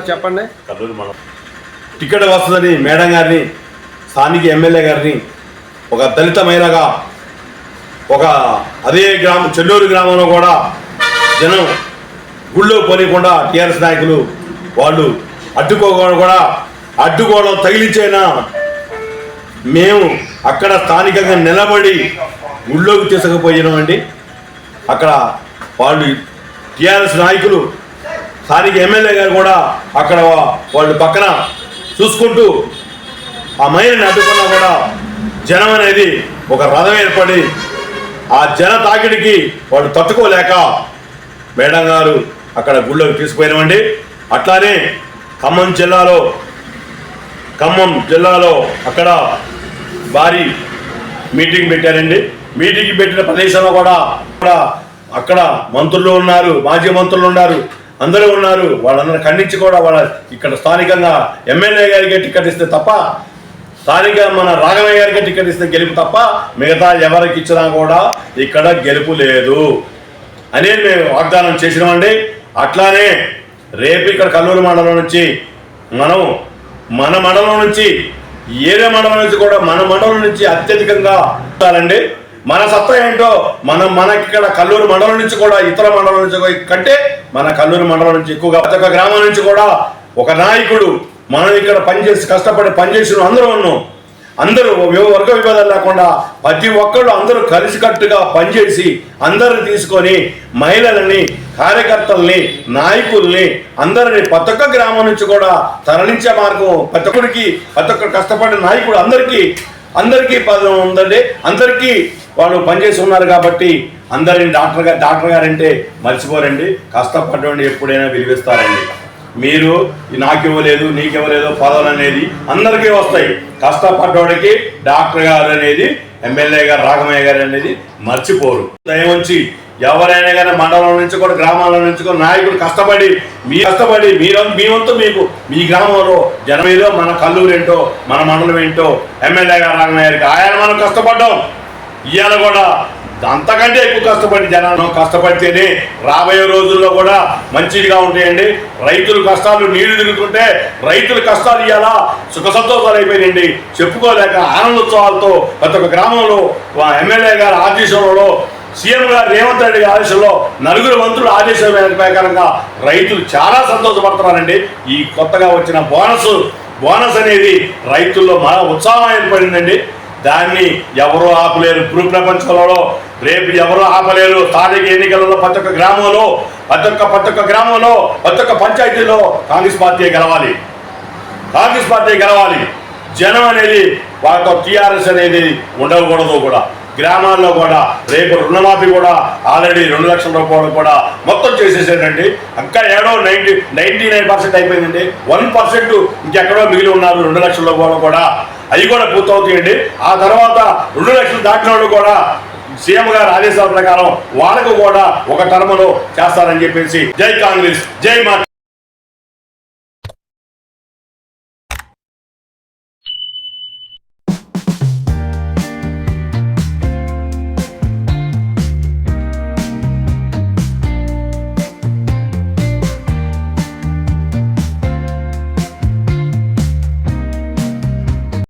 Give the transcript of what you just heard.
చెప్పండి. కర్నూలు మనం టికెట్ వస్తుందని మేడం గారిని, స్థానిక ఎమ్మెల్యే గారిని ఒక దళిత మహిళగా ఒక అదే గ్రామం చెల్లూరు గ్రామంలో కూడా జనం గుళ్ళో పోనీయకుండా టీఆర్ఎస్ నాయకులు వాళ్ళు అడ్డుకోవడం తగిలించైనా మేము అక్కడ స్థానికంగా నిలబడి గుళ్ళోకి తీసుకుపోయినామండి. అక్కడ వాళ్ళు టీఆర్ఎస్ నాయకులు స్థానిక ఎమ్మెల్యే గారు కూడా అక్కడ వాళ్ళు పక్కన చూసుకుంటూ ఆ మహిళని అడ్డుకున్నా కూడా జనం అనేది ఒక రథం ఏర్పడి ఆ జన తాకిడికి వాళ్ళు తట్టుకోలేక మేడం గారు అక్కడ గుళ్ళోకి తీసుకుపోయినామండి. అట్లానే ఖమ్మం జిల్లాలో అక్కడ భారీ మీటింగ్ పెట్టారండి. మీటింగ్ పెట్టిన ప్రదేశంలో కూడా అక్కడ మంత్రులు ఉన్నారు, మాజీ మంత్రులు ఉన్నారు, అందరూ ఉన్నారు. వాళ్ళందరూ ఖండించి కూడా వాళ్ళ ఇక్కడ స్థానికంగా ఎమ్మెల్యే గారికి టికెట్ ఇస్తే తప్ప, స్థానిక మన రాఘవయ్య గారికి టికెట్ ఇస్తే గెలుపు తప్ప మిగతా ఎవరికి ఇచ్చినా కూడా ఇక్కడ గెలుపు లేదు అని మేము వాగ్దానం చేసినామండి. అట్లానే రేపు ఇక్కడ కల్లూరు మండలం నుంచి మన మండలం నుంచి ఏరే మండలం నుంచి కూడా మన మండలం నుంచి అత్యధికంగా ఉంటారండి. మన సత్తా ఏంటో మనకి ఇక్కడ కల్లూరు మండలం నుంచి కూడా ఇతర మండలం నుంచి కంటే మన కల్లూరు మండలం నుంచి ఎక్కువగా ప్రతి ఒక్క గ్రామం నుంచి కూడా ఒక నాయకుడు మనం ఇక్కడ కష్టపడి పనిచేసిన అందరూ వర్గ విభేదాలు లేకుండా ప్రతి ఒక్కళ్ళు అందరూ కలిసికట్టుగా పనిచేసి అందరిని తీసుకొని మహిళలని, కార్యకర్తల్ని, నాయకుల్ని అందరినీ ప్రతి ఒక్క గ్రామం నుంచి కూడా తరలించే మార్గం ప్రతి ఒక్క కష్టపడిన నాయకుడు అందరికీ పదం ఉందండి. అందరికీ వాళ్ళు పనిచేసి ఉన్నారు కాబట్టి అందరిని డాక్టర్ గారంటే మర్చిపోరండి. కష్టపడ్డండి ఎప్పుడైనా విలువిస్తారండి. మీరు నాకు ఇవ్వలేదు, నీకు ఇవ్వలేదు పదవులు అనేది అందరికీ వస్తాయి. కష్టపడ్డోడికి డాక్టర్ గారు అనేది, ఎమ్మెల్యే గారు, రాఘమయ్య గారు అనేది మర్చిపోరు. దయవుంచి ఎవరైనా కానీ మండలం నుంచి కూడా గ్రామాల నుంచి కూడా నాయకులు కష్టపడి మీ వంతు మీకు మీ గ్రామంలో జనమేదో మన కల్లూరు ఏంటో మన మండలం ఏంటో ఎమ్మెల్యే గారు రాఘమయ్య గారికి ఆయన మనం కష్టపడ్డాం. ఇవాళ కూడా అంతకంటే ఎక్కువ కష్టపడి జనాలు కష్టపడితేనే రాబోయే రోజుల్లో కూడా మంచిగా ఉంటాయండి. రైతుల కష్టాలు నీళ్లు తిరుగుతుంటే రైతుల కష్టాలు ఇవాళ సుఖ సంతోషాలు అయిపోయినాయండి. చెప్పుకోలేక ఆనందోత్సవాలతో ప్రతి ఒక్క గ్రామంలో ఎమ్మెల్యే గారి ఆదేశంలో, సీఎం గారు రేవంత్ రెడ్డి ఆదేశంలో, నలుగురు మంత్రుల ఆదేశం ప్రకారంగా రైతులు చాలా సంతోషపడుతున్నారండి. ఈ కొత్తగా వచ్చిన బోనస్ అనేది రైతుల్లో మరో ఉత్సాహం ఏర్పడిందండి. దాన్ని ఎవరూ ఆపలేరు. ప్రపంచంలో రేపు ఎవరూ ఆపలేరు. స్థానిక ఎన్నికలలో ప్రతి ఒక్క గ్రామంలో, ప్రతి ఒక్క పంచాయతీలో కాంగ్రెస్ పార్టీ గెలవాలి. జనం అనేది వాళ్ళతో టీఆర్ఎస్ అనేది ఉండకూడదు. కూడా గ్రామాల్లో కూడా రేపు రుణమాఫీ కూడా ఆల్రెడీ 2 లక్షల రూపాయలు కూడా మొత్తం చేసేసారండి. ఇంకా ఏడో 99% అయిపోయిందండి. 1% ఇంకెక్కడో మిగిలి ఉన్నారు 2 లక్షల రూపాయలు కూడా. అవి కూడా పూర్తవుతాయండి. ఆ తర్వాత 2 లక్షలు దాటిన వాళ్ళు కూడా సీఎం గారి ఆదేశాల ప్రకారం వాళ్ళకు కూడా ఒక టర్మ్లో చేస్తారని చెప్పేసి జై కాంగ్రెస్, జై మా